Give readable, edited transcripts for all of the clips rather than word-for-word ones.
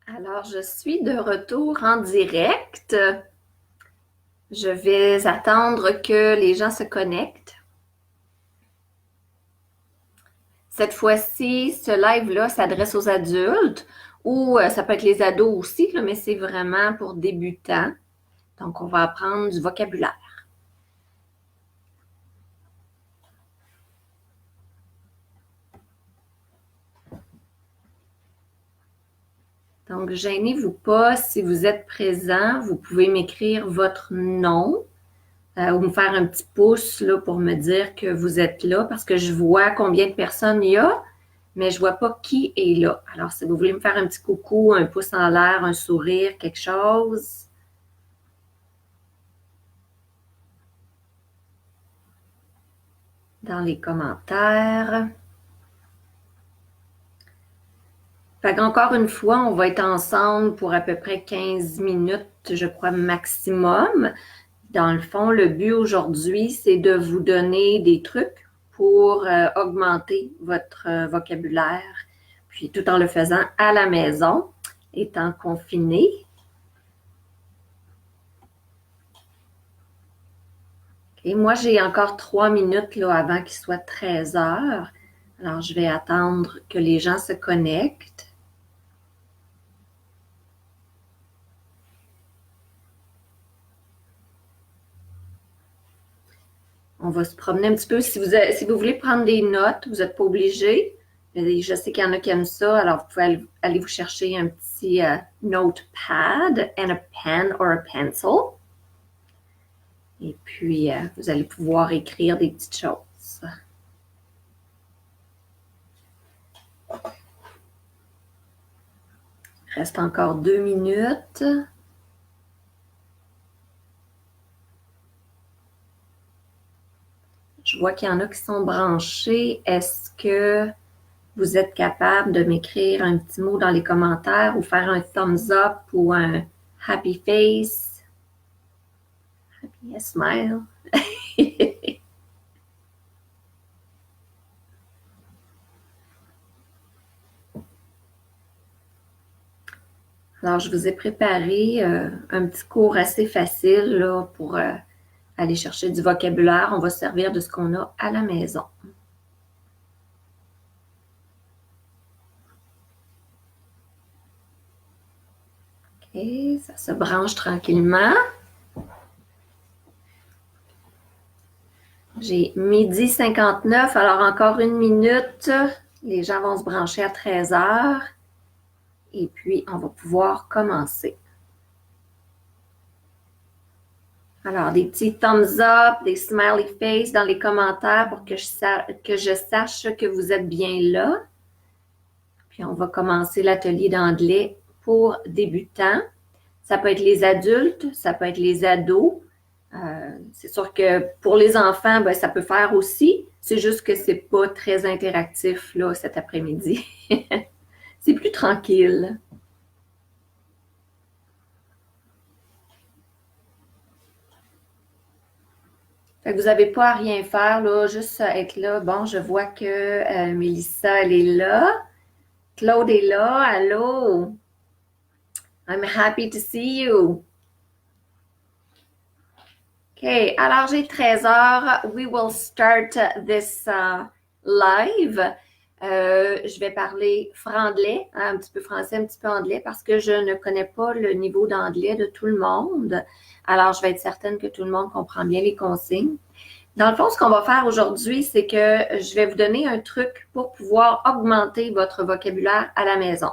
Alors, je suis de retour en direct. Je vais attendre que les gens se connectent. Cette fois-ci, ce live-là s'adresse aux adultes ou ça peut être les ados aussi, là, mais c'est vraiment pour débutants. Donc, on va apprendre du vocabulaire. Donc, gênez-vous pas, si vous êtes présent, vous pouvez m'écrire votre nom ou me faire un petit pouce là, pour me dire que vous êtes là parce que je vois combien de personnes il y a, mais je vois pas qui est là. Alors, si vous voulez me faire un petit coucou, un pouce en l'air, un sourire, quelque chose. Dans les commentaires. Fait qu'encore une fois, on va être ensemble pour à peu près 15 minutes, je crois, maximum. Dans le fond, le but aujourd'hui, c'est de vous donner des trucs pour augmenter votre vocabulaire, puis tout en le faisant à la maison, étant confiné. Et moi, j'ai encore 3 minutes là, avant qu'il soit 13 heures. Alors, je vais attendre que les gens se connectent. On va se promener un petit peu. Si vous voulez prendre des notes, vous n'êtes pas obligé. Je sais qu'il y en a qui aiment ça, alors vous pouvez aller vous chercher un petit notepad and a pen or a pencil. Et puis, vous allez pouvoir écrire des petites choses. Il reste encore 2 minutes. Je vois qu'il y en a qui sont branchés. Est-ce que vous êtes capable de m'écrire un petit mot dans les commentaires ou faire un thumbs up ou un happy face? Happy smile. Alors, je vous ai préparé un petit cours assez facile là, pour aller chercher du vocabulaire. On va se servir de ce qu'on a à la maison. OK, ça se branche tranquillement. J'ai midi 59, alors encore 1 minute. Les gens vont se brancher à 13 heures. Et puis, on va pouvoir commencer. Alors, des petits thumbs up, des smiley face dans les commentaires pour que je sache que vous êtes bien là. Puis, on va commencer l'atelier d'anglais pour débutants. Ça peut être les adultes, ça peut être les ados. C'est sûr que pour les enfants, ben, ça peut faire aussi. C'est juste que c'est pas très interactif là, cet après-midi. C'est plus tranquille. Fait que vous n'avez pas à rien faire, là, juste être là. Bon, je vois que Mélissa, elle est là. Claude est là. Allô? I'm happy to see you. OK, alors j'ai 13 heures. We will start this live. Je vais parler franglais, hein, un petit peu français, un petit peu anglais, parce que je ne connais pas le niveau d'anglais de tout le monde. Alors, je vais être certaine que tout le monde comprend bien les consignes. Dans le fond, ce qu'on va faire aujourd'hui, c'est que je vais vous donner un truc pour pouvoir augmenter votre vocabulaire à la maison.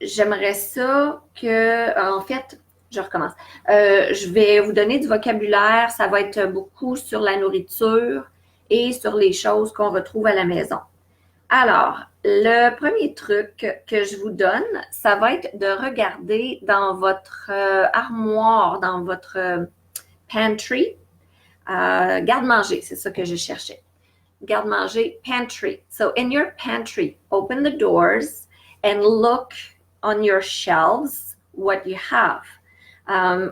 J'aimerais ça que, en fait, je recommence. Je vais vous donner du vocabulaire. Ça va être beaucoup sur la nourriture et sur les choses qu'on retrouve à la maison. Alors, le premier truc que je vous donne, ça va être de regarder dans votre armoire, dans votre pantry. Garde-manger, c'est ça que je cherchais. Garde-manger, pantry. So in your pantry, open the doors and look on your shelves what you have.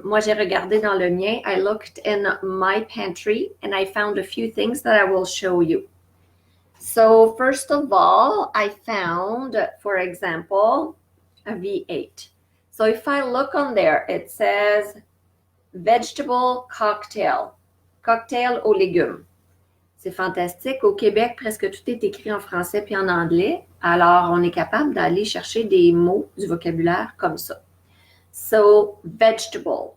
Moi, j'ai regardé dans le mien. I looked in my pantry and I found a few things that I will show you. So first of all, I found, for example, a V8. So if I look on there, it says vegetable cocktail, cocktail aux légumes. C'est fantastique. Au Québec, presque tout est écrit en français puis en anglais. Alors, on est capable d'aller chercher des mots du vocabulaire comme ça. So, vegetable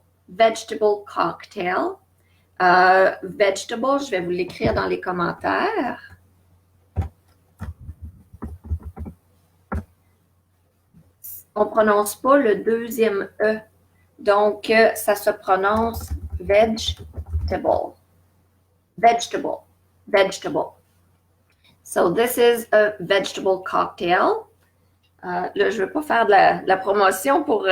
cocktail. Vegetable, je vais vous l'écrire dans les commentaires. On ne prononce pas le deuxième E. Donc, ça se prononce vegetable. Vegetable. Vegetable. So, this is a vegetable cocktail. Là, je ne veux pas faire de la promotion pour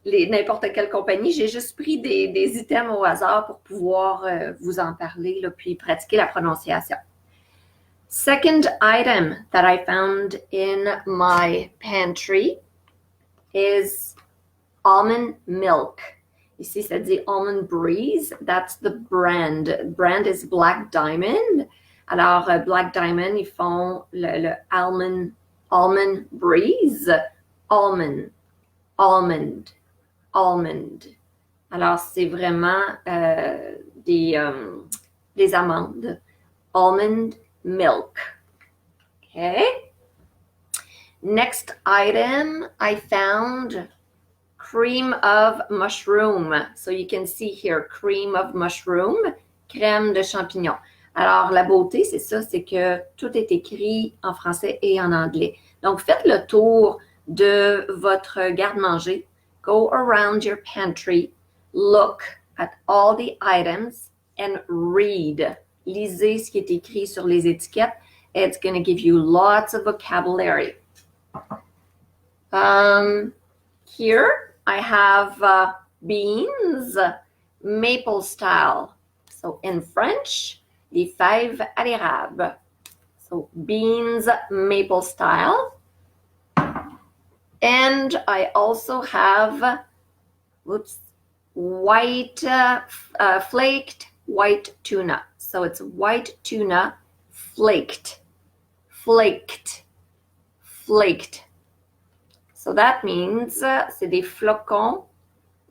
n'importe quelle compagnie. J'ai juste pris des items au hasard pour pouvoir vous en parler, là, puis pratiquer la prononciation. Second item that I found in my pantry is almond milk. Ici, ça dit Almond Breeze. That's the brand. Brand is Black Diamond. Alors, Black Diamond, ils font le Almond Breeze. Almond. Alors, c'est vraiment des amandes. Almond milk. Okay. Next item, I found cream of mushroom. So you can see here, cream of mushroom, crème de champignon. Alors, la beauté, c'est ça, c'est que tout est écrit en français et en anglais. Donc, faites le tour de votre garde-manger. Go around your pantry, look at all the items and read. Lisez ce qui est écrit sur les étiquettes. It's going to give you lots of vocabulary. Here I have beans, maple style. So in French, les fèves à l'érable. So beans, maple style. And I also have, white, flaked white tuna. So it's white tuna flaked. So that means c'est des flocons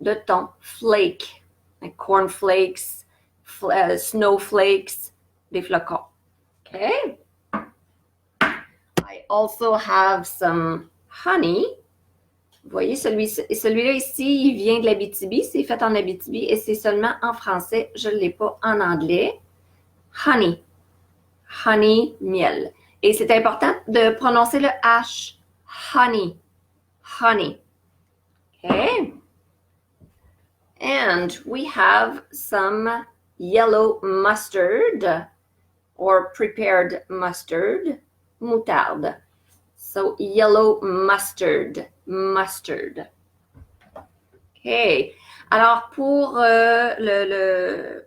de thon, flake, like cornflakes, snowflakes, des flocons. Okay. I also have some honey. Vous voyez, celui-là ici, il vient de l'Abitibi, c'est fait en Abitibi et c'est seulement en français, je ne l'ai pas en anglais. Honey, miel. Et c'est important de prononcer le H, honey. Okay. And we have some yellow mustard or prepared mustard, moutarde. So yellow mustard. Okay. Alors pour le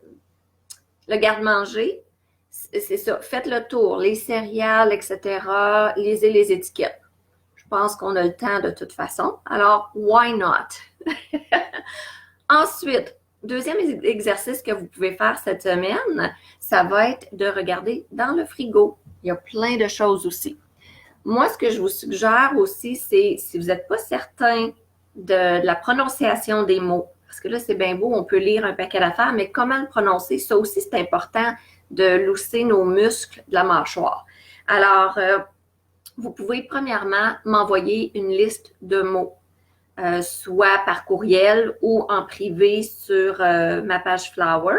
garde-manger, c'est ça. Faites le tour, les céréales, etc. Lisez les étiquettes. Je pense qu'on a le temps de toute façon. Alors, why not? Ensuite, deuxième exercice que vous pouvez faire cette semaine, ça va être de regarder dans le frigo. Il y a plein de choses aussi. Moi, ce que je vous suggère aussi, c'est si vous n'êtes pas certain de la prononciation des mots, parce que là, c'est bien beau, on peut lire un paquet d'affaires, mais comment le prononcer? Ça aussi, c'est important de lousser nos muscles de la mâchoire. Alors, vous pouvez premièrement m'envoyer une liste de mots, soit par courriel ou en privé sur ma page Flower.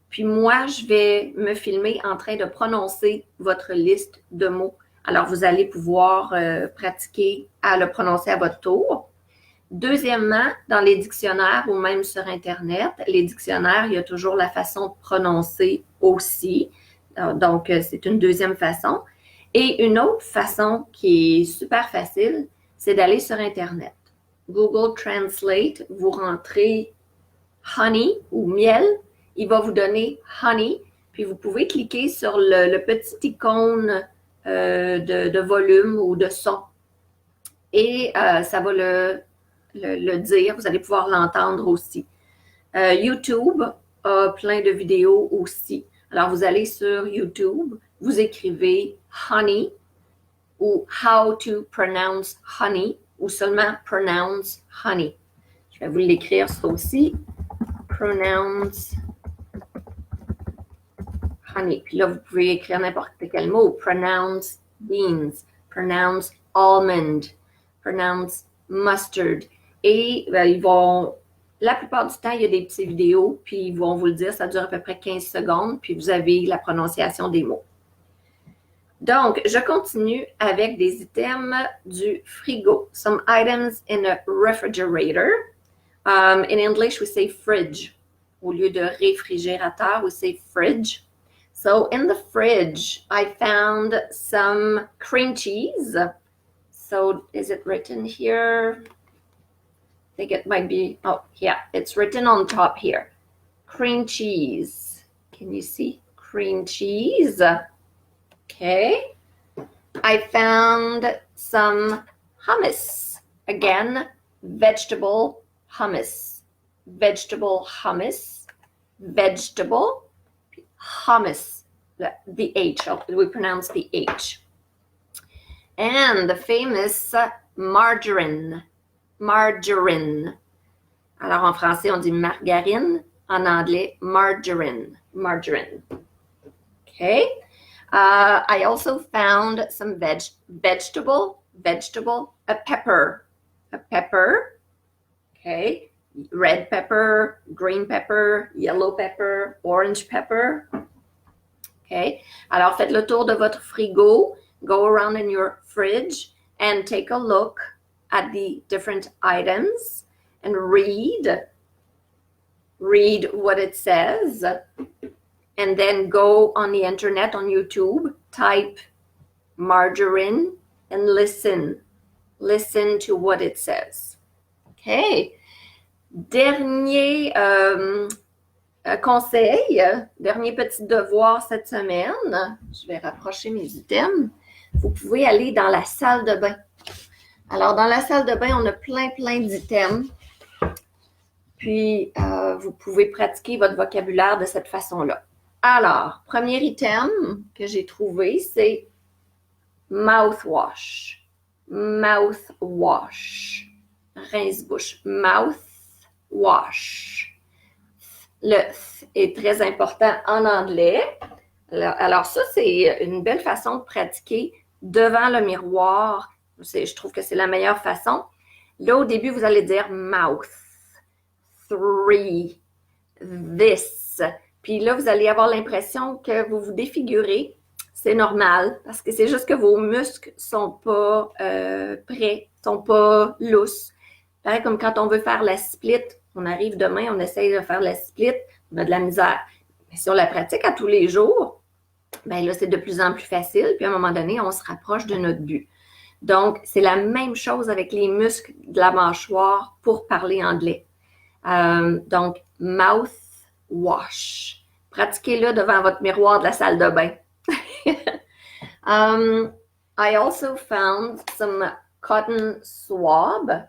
Puis moi, je vais me filmer en train de prononcer votre liste de mots. Alors, vous allez pouvoir pratiquer à le prononcer à votre tour. Deuxièmement, dans les dictionnaires ou même sur Internet, les dictionnaires, il y a toujours la façon de prononcer aussi. Donc, c'est une deuxième façon. Et une autre façon qui est super facile, c'est d'aller sur Internet. Google Translate, vous rentrez honey ou miel, il va vous donner honey, puis vous pouvez cliquer sur le petit icône de volume ou de son. Et ça va le dire, vous allez pouvoir l'entendre aussi. YouTube a plein de vidéos aussi. Alors, vous allez sur YouTube, vous écrivez honey, ou how to pronounce honey ou seulement pronounce honey. Je vais vous l'écrire ça aussi. Pronounce honey. Puis là, vous pouvez écrire n'importe quel mot. Pronounce beans. Pronounce almond. Pronounce mustard. Et ils vont... La plupart du temps, il y a des petites vidéos, puis ils vont vous le dire, ça dure à peu près 15 secondes, puis vous avez la prononciation des mots. Donc, je continue avec des items du frigo. Some items in a refrigerator. In English, we say fridge. Au lieu de réfrigérateur, we say fridge. So in the fridge, I found some cream cheese. So is it written here? I think it might be, oh yeah, it's written on top here. Cream cheese. Can you see? Cream cheese. Okay. I found some hummus. Again, vegetable hummus. Vegetable hummus. Vegetable hummus. The H, we pronounce the H. And the famous margarine. Margarine. Alors en français, on dit margarine. En anglais, margarine. Margarine. Okay. I also found some vegetable, a pepper. A pepper. Okay. Red pepper, green pepper, yellow pepper, orange pepper. Okay. Alors, faites le tour de votre frigo. Go around in your fridge and take a look at the different items and read what it says. And then go on the internet, on YouTube, type margarine and listen. Listen to what it says. Okay. Dernier conseil, dernier petit devoir cette semaine. Je vais rapprocher mes items. Vous pouvez aller dans la salle de bain. Alors, dans la salle de bain, on a plein d'items. Puis, vous pouvez pratiquer votre vocabulaire de cette façon-là. Alors, premier item que j'ai trouvé, c'est mouthwash. Mouthwash. Rince-bouche. Mouthwash. Le th est très important en anglais. Alors ça, c'est une belle façon de pratiquer devant le miroir. Je trouve que c'est la meilleure façon. Là, au début, vous allez dire mouth, three, this. Puis là, vous allez avoir l'impression que vous vous défigurez. C'est normal parce que c'est juste que vos muscles sont pas prêts, sont pas lousses. Pareil comme quand on veut faire la split, on arrive demain, on essaye de faire la split, on a de la misère. Mais si on la pratique à tous les jours, ben là, c'est de plus en plus facile. Puis à un moment donné, on se rapproche de notre but. Donc, c'est la même chose avec les muscles de la mâchoire pour parler anglais. Donc, mouthwash. Pratiquez-le devant votre miroir de la salle de bain. I also found some cotton swabs.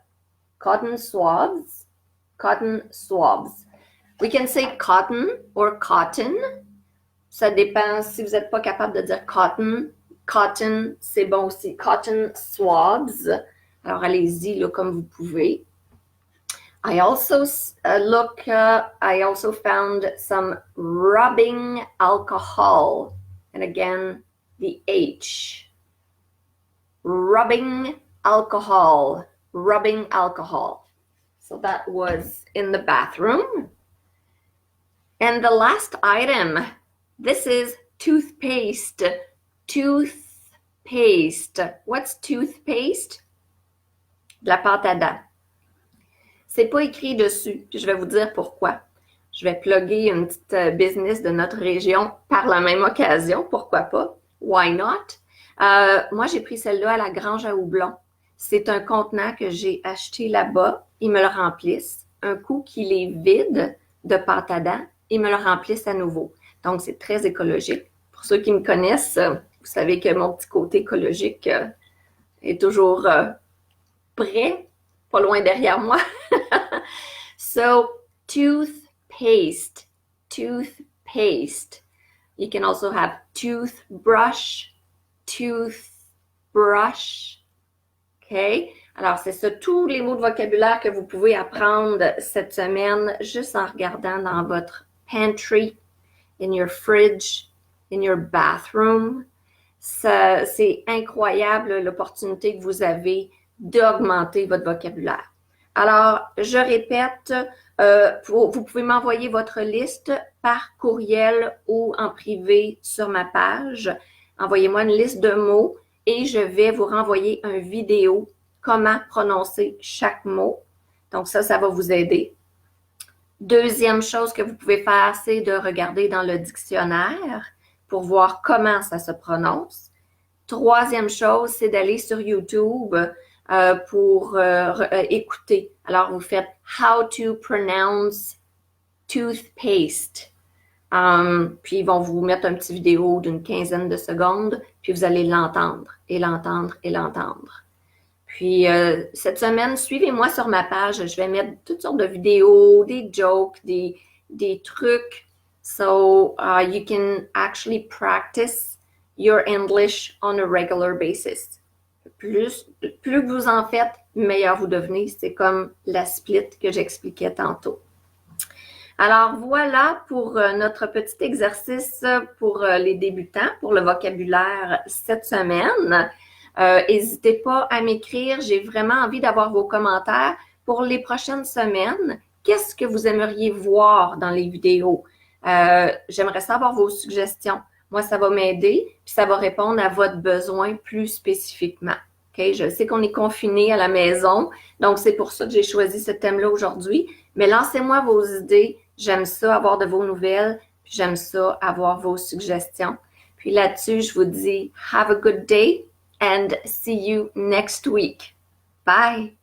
We can say cotton or cotton. Ça dépend si vous n'êtes pas capable de dire cotton. Cotton, c'est bon aussi. Cotton swabs. Alors, allez-y là, comme vous pouvez. I also found some rubbing alcohol. And again, the H. Rubbing alcohol. Rubbing alcohol. So that was in the bathroom. And the last item, this is toothpaste. Toothpaste. What's toothpaste? De la pâte à dents. C'est pas écrit dessus, puis je vais vous dire pourquoi. Je vais plugger une petite business de notre région par la même occasion, pourquoi pas? Why not? Moi, j'ai pris celle-là à la Grange à Houblon. C'est un contenant que j'ai acheté là-bas. Ils me le remplissent. Un coup qu'il est vide de pâte à dents, ils me le remplissent à nouveau. Donc, c'est très écologique. Pour ceux qui me connaissent, vous savez que mon petit côté écologique est toujours prêt, pas loin derrière moi. So, toothpaste. Toothpaste. You can also have toothbrush, brush. OK? Alors, c'est ça, tous les mots de vocabulaire que vous pouvez apprendre cette semaine juste en regardant dans votre pantry, in your fridge, in your bathroom. C'est incroyable l'opportunité que vous avez d'augmenter votre vocabulaire. Alors, je répète, vous pouvez m'envoyer votre liste par courriel ou en privé sur ma page. Envoyez-moi une liste de mots et je vais vous renvoyer une vidéo comment prononcer chaque mot. Donc ça va vous aider. Deuxième chose que vous pouvez faire, c'est de regarder dans le dictionnaire pour voir comment ça se prononce. Troisième chose, c'est d'aller sur YouTube pour écouter. Alors, vous faites How to pronounce toothpaste. Puis, ils vont vous mettre une petite vidéo d'une 15aine de secondes, puis vous allez l'entendre et l'entendre et l'entendre. Puis, cette semaine, suivez-moi sur ma page. Je vais mettre toutes sortes de vidéos, des jokes, des trucs. So, you can actually practice your English on a regular basis. Plus vous en faites, meilleur vous devenez. C'est comme la split que j'expliquais tantôt. Alors voilà pour notre petit exercice pour les débutants, pour le vocabulaire cette semaine. N'hésitez pas à m'écrire, j'ai vraiment envie d'avoir vos commentaires pour les prochaines semaines. Qu'est-ce que vous aimeriez voir dans les vidéos? J'aimerais savoir vos suggestions. Moi, ça va m'aider, puis ça va répondre à votre besoin plus spécifiquement. Okay? Je sais qu'on est confiné à la maison, donc c'est pour ça que j'ai choisi ce thème-là aujourd'hui. Mais lancez-moi vos idées. J'aime ça avoir de vos nouvelles, puis j'aime ça avoir vos suggestions. Puis là-dessus, je vous dis have a good day and see you next week. Bye!